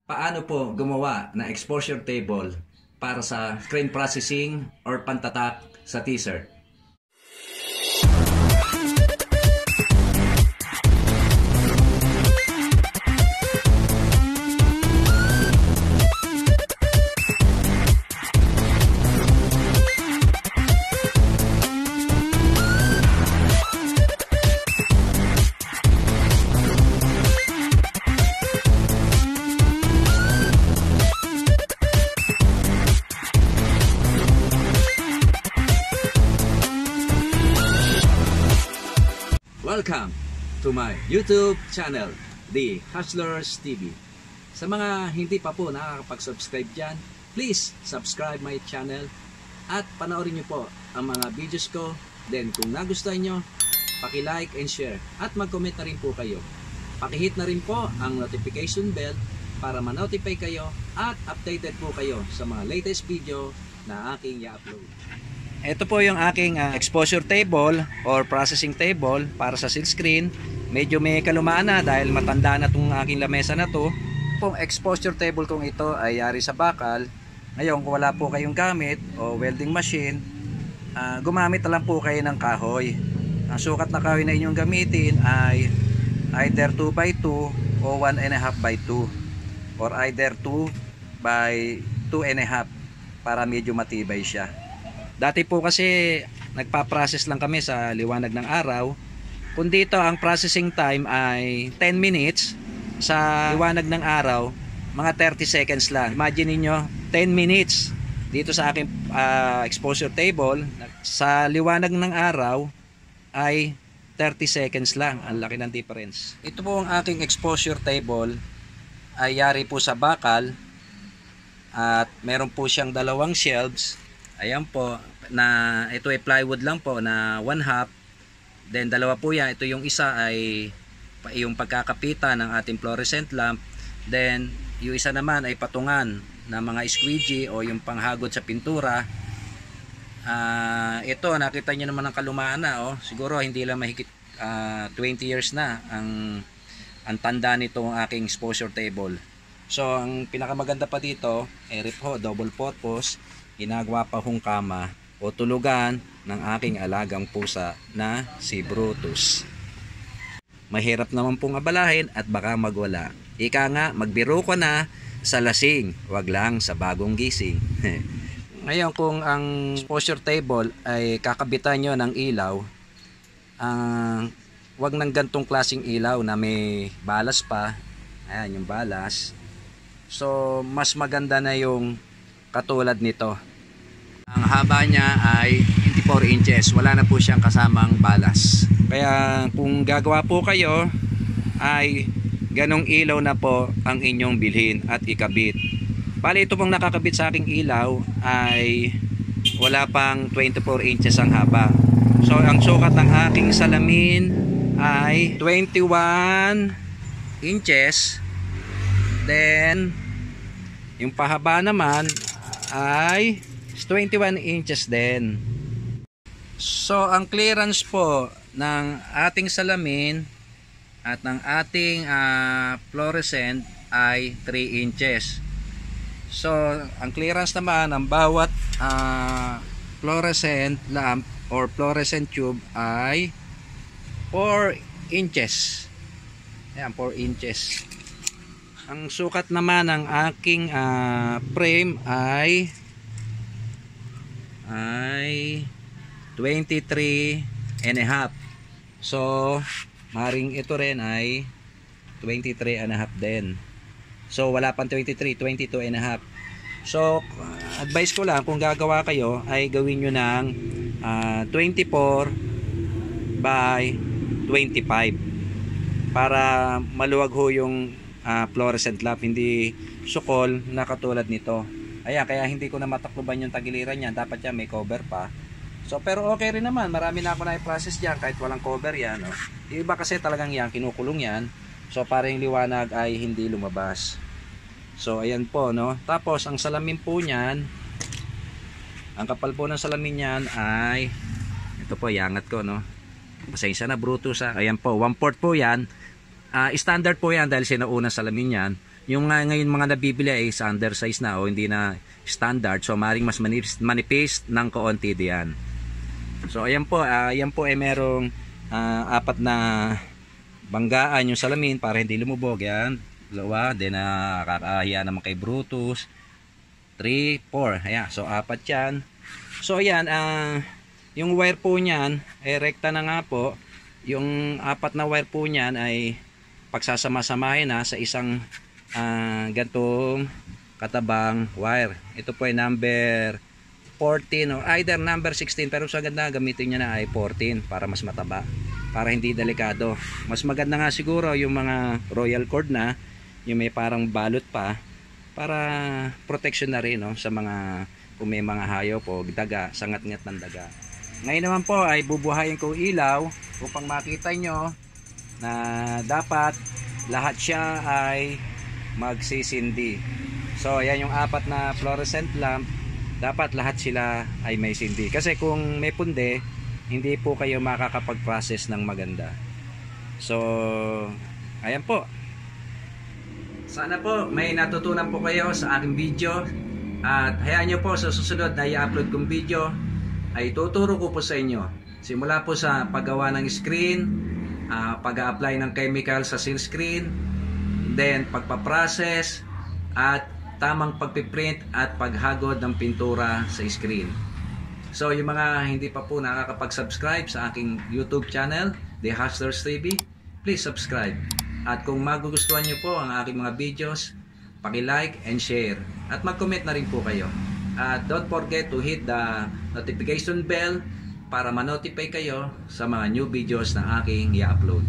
Paano po gumawa ng exposure table para sa screen processing or pantatak sa teaser? Welcome to my YouTube channel, The Hustlers TV. Sa mga hindi pa po nakakapag-subscribe dyan, please subscribe my channel at panoorin nyo po ang mga videos ko. Then kung nagustuhan nyo, paki-like and share at mag-comment na rin po kayo. Paki-hit na rin po ang notification bell para ma-notify kayo at updated po kayo sa mga latest video na aking i-upload. Ito po yung aking exposure table or processing table para sa silkscreen. Medyo may kalumaan na dahil matanda na itong aking lamesa na to. Pong exposure table kong ito ay yari sa bakal. Ngayon kung wala po kayong gamit o welding machine, gumamit na lang po kayo ng kahoy. Ang sukat na kahoy na inyong gamitin ay either 2x2 o 1.5x2 or either 2x2.5 para medyo matibay siya. Dati po kasi nagpa-process lang kami sa liwanag ng araw. Kung dito ang processing time ay 10 minutes, sa liwanag ng araw mga 30 seconds lang. Imagine niyo 10 minutes dito sa aking exposure table, sa liwanag ng araw ay 30 seconds lang. Ang laki ng difference. Ito po ang aking exposure table, ay yari po sa bakal at meron po siyang dalawang shelves. Ayan po, na ito ay plywood lang po na 1/2. Then dalawa po yan. Ito yung isa ay yung pagkakapitan ng ating fluorescent lamp. Then yung isa naman ay patungan na mga squeegee o yung panghagod sa pintura. Ito nakita nyo naman ang kalumaan na. Siguro hindi lang mahigit 20 years na ang tanda nitong aking exposure table. So ang pinakamaganda pa dito ay rip ho, double purpose. Ginagawa pa hong kama o tulugan ng aking alagang pusa na si Brutus. Mahirap naman pong abalahin at baka magwala. Ika nga, magbiro ko na sa lasing, wag lang sa bagong gising. Ngayon kung ang exposure table ay kakabitan nyo ng ilaw, wag ng gantong klaseng ilaw na may balas pa. Ayan yung balas. So mas maganda na yung katulad nito. Ang haba niya ay 24 inches. Wala na po siyang kasamang balas. Kaya kung gagawa po kayo ay ganong ilaw na po ang inyong bilhin at ikabit. Bali ito pong nakakabit sa aking ilaw ay wala pang 24 inches ang haba. So ang sukat ng aking salamin ay 21 inches. Then yung pahaba naman ay 21 inches din. So ang clearance po ng ating salamin at ng ating fluorescent ay 3 inches. So ang clearance naman ng bawat fluorescent lamp or fluorescent tube ay 4 inches. Ayan, 4 inches. Ang sukat naman ng aking frame ay 23.5. So maring ito rin ay 23.5 din. So wala pang 23, 22.5. So advice ko lang kung gagawa kayo ay gawin nyo ng 24 by 25 para maluwag ho yung fluorescent lamp, hindi sukol na katulad nito. Ayan, kaya hindi ko na matakluban yung tagiliran niyan. Dapat yan may cover pa. So pero okay rin naman, marami na ako na-process diyan kahit walang cover yan. Yung iba kasi talagang yan, kinukulong yan. So para yung liwanag ay hindi lumabas. So ayan po, no. Tapos ang salamin po niyan, ang kapal po ng salamin niyan ay ito po, iangat ko, no. Pasensya na Brutus ha. Ayan po, 1/4 po yan. Standard po yan dahil sinaunang salamin yan. Yung ngayon mga nabibili ay is undersize na o hindi na standard. So maring mas manipis ng kaunti diyan. So ayan po ay merong apat na banggaan yung salamin para hindi lumubog yan. Dalawa, then kakahiya naman kay Brutus. 3, 4. Ayan, so apat yan. So ayan, yung wire po niyan ay rekta na nga po. Yung apat na wire po niyan ay pagsasama-samahin na sa isang gantong katabang wire. Ito po ay number 14 o either number 16, pero sa ganda gamitin niya na ay 14 para mas mataba, para hindi delikado. Mas maganda nga siguro yung mga royal cord na yung may parang balot pa, para protection na rin, no, sa mga kung may mga hayop o daga, sangat-ngat ng daga. Ngayon naman po ay bubuhayin ko ilaw upang makita nyo na dapat lahat siya ay magsisindi. So ayan yung apat na fluorescent lamp, dapat lahat sila ay may sindi. Kasi kung may pundi, hindi po kayo makakapag-process ng maganda. So ayan po. Sana po may natutunan po kayo sa aking video. At hayaan nyo po sa susunod na i-upload kong video ay tuturo ko po sa inyo. Simula po sa paggawa ng screen, pag-a-apply ng chemical sa seal screen, then pagpaprocess, at tamang pagpiprint at paghagod ng pintura sa screen. So yung mga hindi pa po nakakapag-subscribe sa aking YouTube channel, The Hustlers TV, please subscribe. At kung magugustuhan nyo po ang aking mga videos, paki-like and share. At mag-comment na rin po kayo. At don't forget to hit the notification bell para ma-notify kayo sa mga new videos na aking i-upload.